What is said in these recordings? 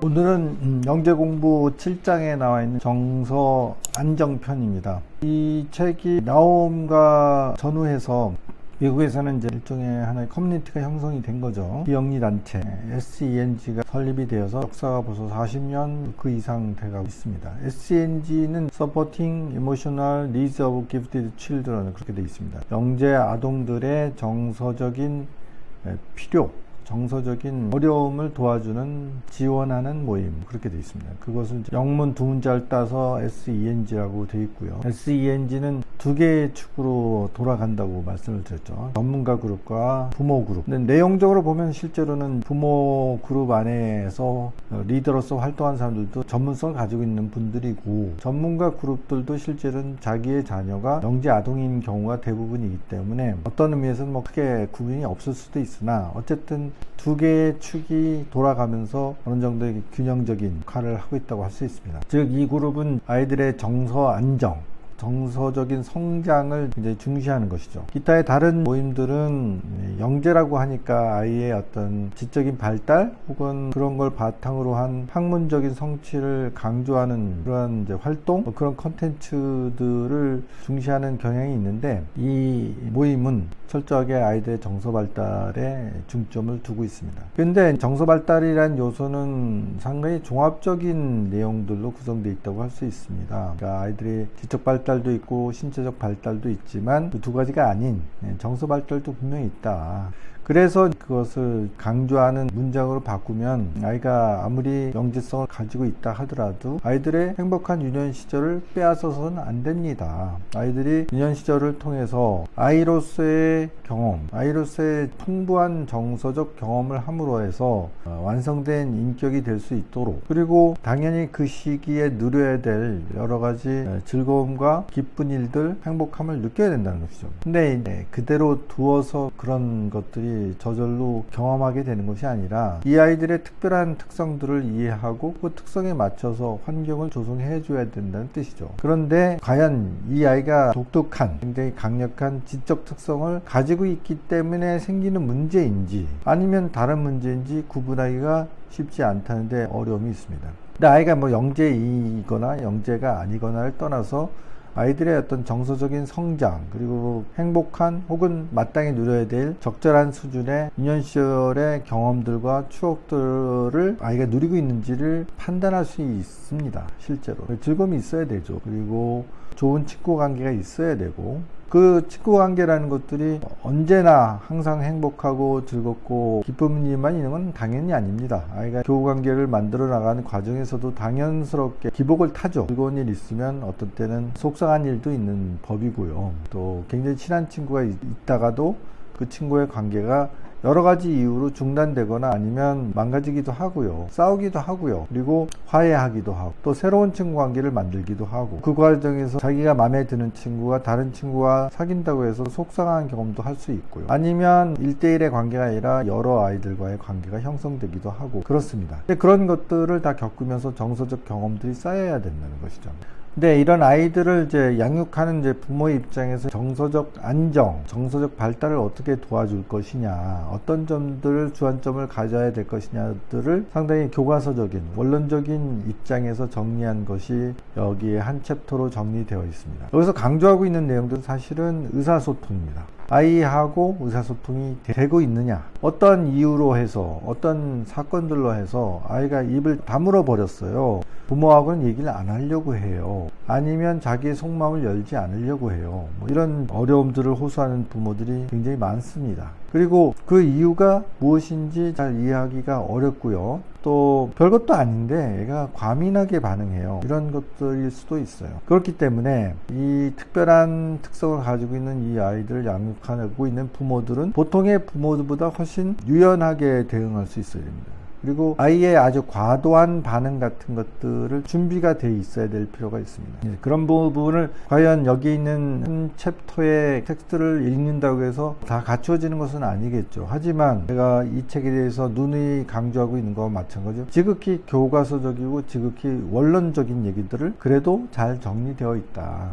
오늘은 영재공부 7장에 나와 있는 정서 안정편입니다. 이 책이 나옴과 전후해서 미국에서는 이제 일종의 하나의 커뮤니티가 형성이 된 거죠. 비영리 단체 SENG가 설립이 되어서 역사가 벌써 40년 그 이상 돼가고 있습니다. SENG는 Supporting Emotional Needs of Gifted Children 그렇게 되어 있습니다. 영재 아동들의 정서적인 필요, 정서적인 어려움을 도와주는 지원하는 모임 그렇게 되어 있습니다. 그것을 영문 두 문자를 따서 SENG라고 되어 있고요. SENG는 두 개의 축으로 돌아간다고 말씀을 드렸죠. 전문가 그룹과 부모 그룹. 근데 내용적으로 보면 실제로는 부모 그룹 안에서 리더로서 활동하는 사람들도 전문성을 가지고 있는 분들이고, 전문가 그룹들도 실제로는 자기의 자녀가 영재 아동인 경우가 대부분이기 때문에 어떤 의미에서는 뭐 크게 구분이 없을 수도 있으나 어쨌든 두 개의 축이 돌아가면서 어느 정도의 균형적인 역할을 하고 있다고 할 수 있습니다. 즉 이 그룹은 아이들의 정서 안정, 정서적인 성장을 굉장히 중시하는 것이죠. 기타의 다른 모임들은 영재라고 하니까 아이의 어떤 지적인 발달 혹은 그런 걸 바탕으로 한 학문적인 성취를 강조하는 그런 이제 활동, 그런 컨텐츠들을 중시하는 경향이 있는데, 이 모임은 철저하게 아이들의 정서 발달에 중점을 두고 있습니다. 근데 정서 발달이란 요소는 상당히 종합적인 내용들로 구성되어 있다고 할 수 있습니다. 그러니까 아이들이 지적 발달도 있고 신체적 발달도 있지만 그 두 가지가 아닌 정서 발달도 분명히 있다. 그래서 그것을 강조하는 문장으로 바꾸면 아이가 아무리 영재성을 가지고 있다 하더라도 아이들의 행복한 유년 시절을 빼앗아서는 안 됩니다. 아이들이 유년 시절을 통해서 아이로서의 경험, 아이로서의 풍부한 정서적 경험을 함으로 해서 완성된 인격이 될 수 있도록, 그리고 당연히 그 시기에 누려야 될 여러 가지 즐거움과 기쁜 일들, 행복함을 느껴야 된다는 것이죠. 근데 그대로 두어서 그런 것들이 저절로 경험하게 되는 것이 아니라 이 아이들의 특별한 특성들을 이해하고 그 특성에 맞춰서 환경을 조성해 줘야 된다는 뜻이죠. 그런데 과연 이 아이가 독특한 굉장히 강력한 지적 특성을 가지고 있기 때문에 생기는 문제인지 아니면 다른 문제인지 구분하기가 쉽지 않다는 데 어려움이 있습니다. 근데 아이가 뭐 영재이거나 영재가 아니거나를 떠나서 아이들의 어떤 정서적인 성장, 그리고 행복한 혹은 마땅히 누려야 될 적절한 수준의 유년 시절의 경험들과 추억들을 아이가 누리고 있는지를 판단할 수 있습니다. 실제로 즐거움이 있어야 되죠. 그리고 좋은 친구 관계가 있어야 되고, 그 친구 관계라는 것들이 언제나 항상 행복하고 즐겁고 기쁜 일만 있는 건 당연히 아닙니다. 아이가 교우 관계를 만들어 나가는 과정에서도 당연스럽게 기복을 타죠. 즐거운 일 있으면 어떤 때는 속상한 일도 있는 법이고요. 또 굉장히 친한 친구가 있다가도 그 친구의 관계가 여러 가지 이유로 중단되거나 아니면 망가지기도 하고요. 싸우기도 하고요. 그리고 화해하기도 하고, 또 새로운 친구 관계를 만들기도 하고, 그 과정에서 자기가 마음에 드는 친구가 다른 친구와 사귄다고 해서 속상한 경험도 할 수 있고요. 아니면 1대1의 관계가 아니라 여러 아이들과의 관계가 형성되기도 하고 그렇습니다. 근데 그런 것들을 다 겪으면서 정서적 경험들이 쌓여야 된다는 것이죠. 근데 이런 아이들을 이제 양육하는 이제 부모의 입장에서 정서적 안정, 정서적 발달을 어떻게 도와줄 것이냐, 어떤 점들을 주안점을 가져야 될 것이냐들을 상당히 교과서적인, 원론적인 입장에서 정리한 것이 여기에 한 챕터로 정리되어 있습니다. 여기서 강조하고 있는 내용들은 사실은 의사소통입니다. 아이하고 의사소통이 되고 있느냐, 어떤 이유로 해서 어떤 사건들로 해서 아이가 입을 다물어 버렸어요. 부모하고는 얘기를 안 하려고 해요. 아니면 자기의 속마음을 열지 않으려고 해요. 뭐 이런 어려움들을 호소하는 부모들이 굉장히 많습니다. 그리고 그 이유가 무엇인지 잘 이해하기가 어렵고요. 또 별것도 아닌데 얘가 과민하게 반응해요. 이런 것들일 수도 있어요. 그렇기 때문에 이 특별한 특성을 가지고 있는 이 아이들을 양육하고 있는 부모들은 보통의 부모들보다 훨씬 유연하게 대응할 수 있어야 됩니다. 그리고 아이의 아주 과도한 반응 같은 것들을 준비가 돼 있어야 될 필요가 있습니다. 그런 부분을 과연 여기 있는 한 챕터의 텍스트를 읽는다고 해서 다 갖추어지는 것은 아니겠죠. 하지만 제가 이 책에 대해서 누누이 강조하고 있는 것과 마찬가지로 지극히 교과서적이고 지극히 원론적인 얘기들을 그래도 잘 정리되어 있다.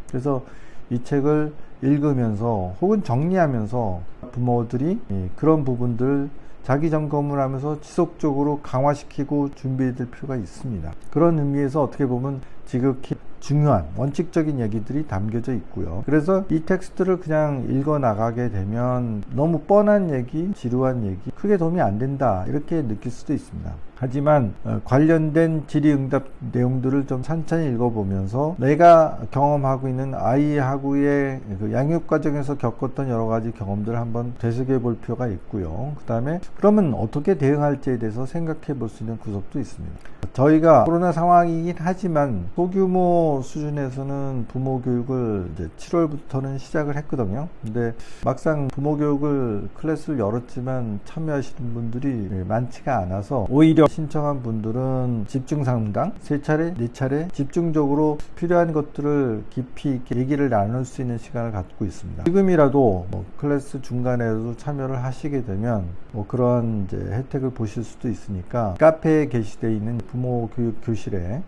그래서 이 책을 읽으면서 혹은 정리하면서 부모들이 그런 부분들을 자기 점검을 하면서 지속적으로 강화시키고 준비해야 될 필요가 있습니다. 그런 의미에서 어떻게 보면 지극히 중요한 원칙적인 얘기들이 담겨져 있고요. 그래서 이 텍스트를 그냥 읽어 나가게 되면 너무 뻔한 얘기, 지루한 얘기, 크게 도움이 안 된다 이렇게 느낄 수도 있습니다. 하지만 관련된 질의응답 내용들을 좀 천천히 읽어보면서 내가 경험하고 있는 아이하고의 그 양육 과정에서 겪었던 여러 가지 경험들을 한번 되새겨 볼 필요가 있고요. 그 다음에 그러면 어떻게 대응할지에 대해서 생각해 볼 수 있는 구석도 있습니다. 저희가 코로나 상황이긴 하지만 소규모 수준에서는 부모 교육을 이제 7월부터는 시작을 했거든요. 근데 막상 부모 교육을 클래스를 열었지만 참여하시는 분들이 많지가 않아서 오히려 신청한 분들은 집중 상담 3차례, 4차례 집중적으로 필요한 것들을 깊이 있게 얘기를 나눌 수 있는 시간을 갖고 있습니다. 지금이라도 클래스 중간에도 참여를 하시게 되면 그런 이제 혜택을 보실 수도 있으니까 카페에 게시되어 있는 부모 교육 교실에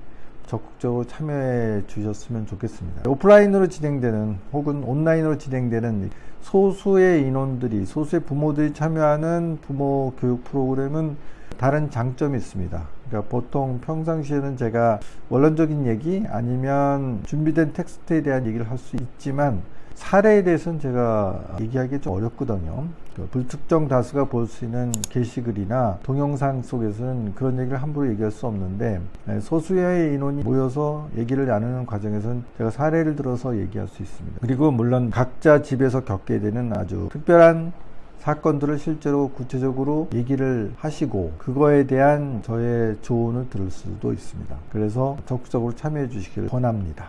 적극적으로 참여해 주셨으면 좋겠습니다. 오프라인으로 진행되는 혹은 온라인으로 진행되는 소수의 인원들이, 소수의 부모들이 참여하는 부모 교육 프로그램은 다른 장점이 있습니다. 그러니까 보통 평상시에는 제가 원론적인 얘기 아니면 준비된 텍스트에 대한 얘기를 할 수 있지만 사례에 대해서는 제가 얘기하기 좀 어렵거든요. 불특정 다수가 볼 수 있는 게시글이나 동영상 속에서는 그런 얘기를 함부로 얘기할 수 없는데 소수의 인원이 모여서 얘기를 나누는 과정에서는 제가 사례를 들어서 얘기할 수 있습니다. 그리고 물론 각자 집에서 겪게 되는 아주 특별한 사건들을 실제로 구체적으로 얘기를 하시고 그거에 대한 저의 조언을 들을 수도 있습니다. 그래서 적극적으로 참여해 주시기를 권합니다.